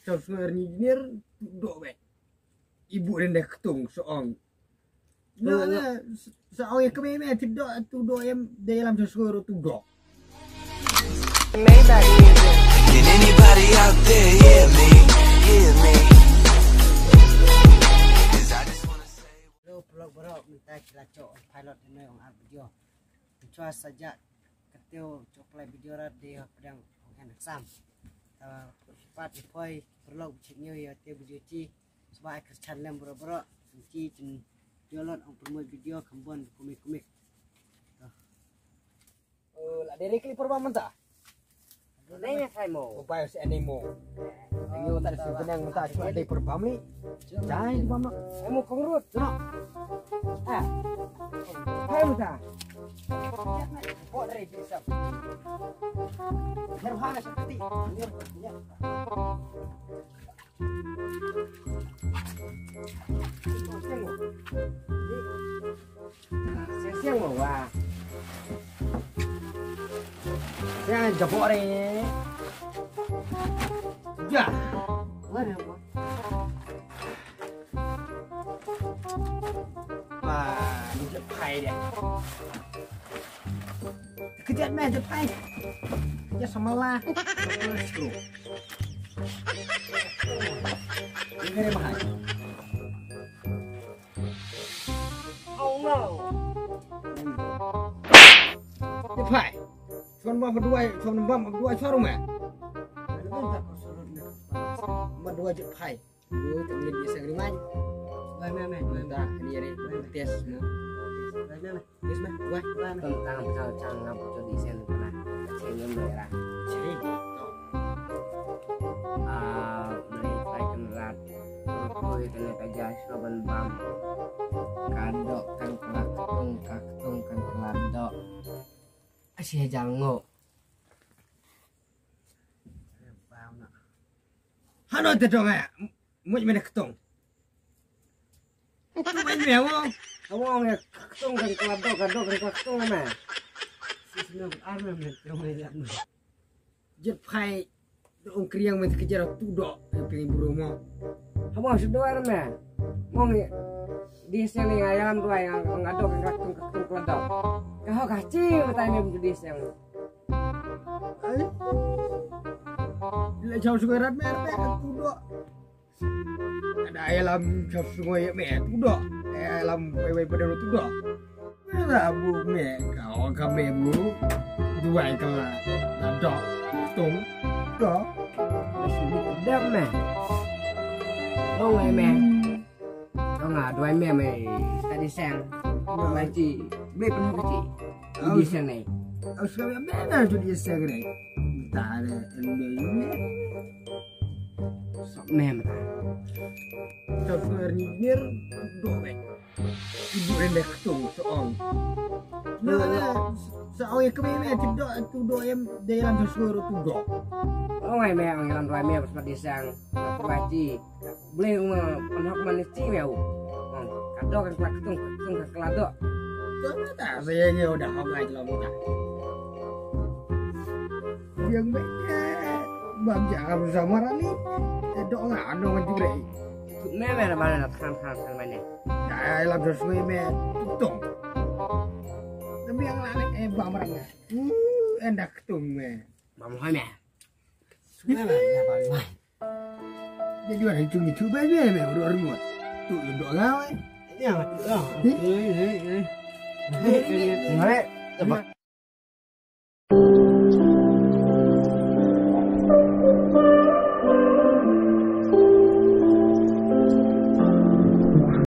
Software engineer dok be. Ibu rendah ketung soong. Nah, soong yang kemana tidak tu dok yang dalam software tu dok. Can anybody out there hear me? Hear me? 'Cause I just wanna say. Lo pelok berok minta cilacok pilot ini orang ar video. Cua saja keteu coplay video ra de pedang orang sam. Cepat dipoi pelok ciknya ya te video ci sebab ke channel berok ci cin jalan orang promo video kambon komik-komik. Lah dari klip perba mentah. Nanya saya mau. Upaya si animo. Ayo tak ada benang mentah cuma ada perbam ni. Jangan di bam. Kamu kongrut. Ah. Hai muda. Kok dari bisa. Terhana seperti. Siang mau wah. Jangan jebok ni. Ya. Mana mau? Wah, ni jepai dia. Kejat meh jepai. Kejat samalah. Screw. Ini dia mahal. Oh no. Jepai. Cuman bam berdua showroom eh. Berdua jepai. Dua tak boleh biasa geriman. Mana? Dah, ini ada tes semua. Mana? Tes mah, wah. Tentang sao chang ngam cho di sen na. Sen ngam merah. Ciri. Beli ikan rat. Koi kena kaja soban bam. Kadok kan kelaktung kan keladok. Asyik jango. Hano te dong eh. Mu mana ketong. Main dia mo. Awang ya ketung kan keladok kadok kan keladok na. Sisna arme men tromelat. Jepai. Dong kriang men kejar tu dok. Pengen buru mo. Awang sudah arme. Mong di sini ayam dua yang ngadok kan keladok keladok. Kau kacil tanya menjadi yang. Bila jauh sungai rat mer tu dok. Ada ayam jauh sungai mer tu dok. Ayam wei pada tu dok. Rabu mer kau kami bu. Dua kelas. Dok. Tung. Dok. Sini tidak meh. Kau ngai meh. Kau nggak dua meh meh. Tadi sang. Lagi. Beli penuh kecil. Di sana. Aku sekarang mana tu dia segera. Tak ada ini. Sok meh mah. Software engineer dok be. Ibu rendah ketung soong. Nah, soong yang kemana tidak tu dok yang dalam software tu dok. Oh ngai meh orang dalam dua meh pas di sang. Lagi. Beli rumah penuh manis meh. Kadok kan ketung kan keladok. Coba tak sayangnya udah hafal aja lah. Yang baik bang jangan bersama Rani. Dok nggak ada menjuri. Meh mana kan mana. Ya dalam sesuai meh tutung. Tapi yang lain bang mereka. Endak ketung meh. Bang meh. Sudah ya bang. Jadi orang itu baca meh berdua remote. Tu dok ngawai. Ya mati. Ini. Coba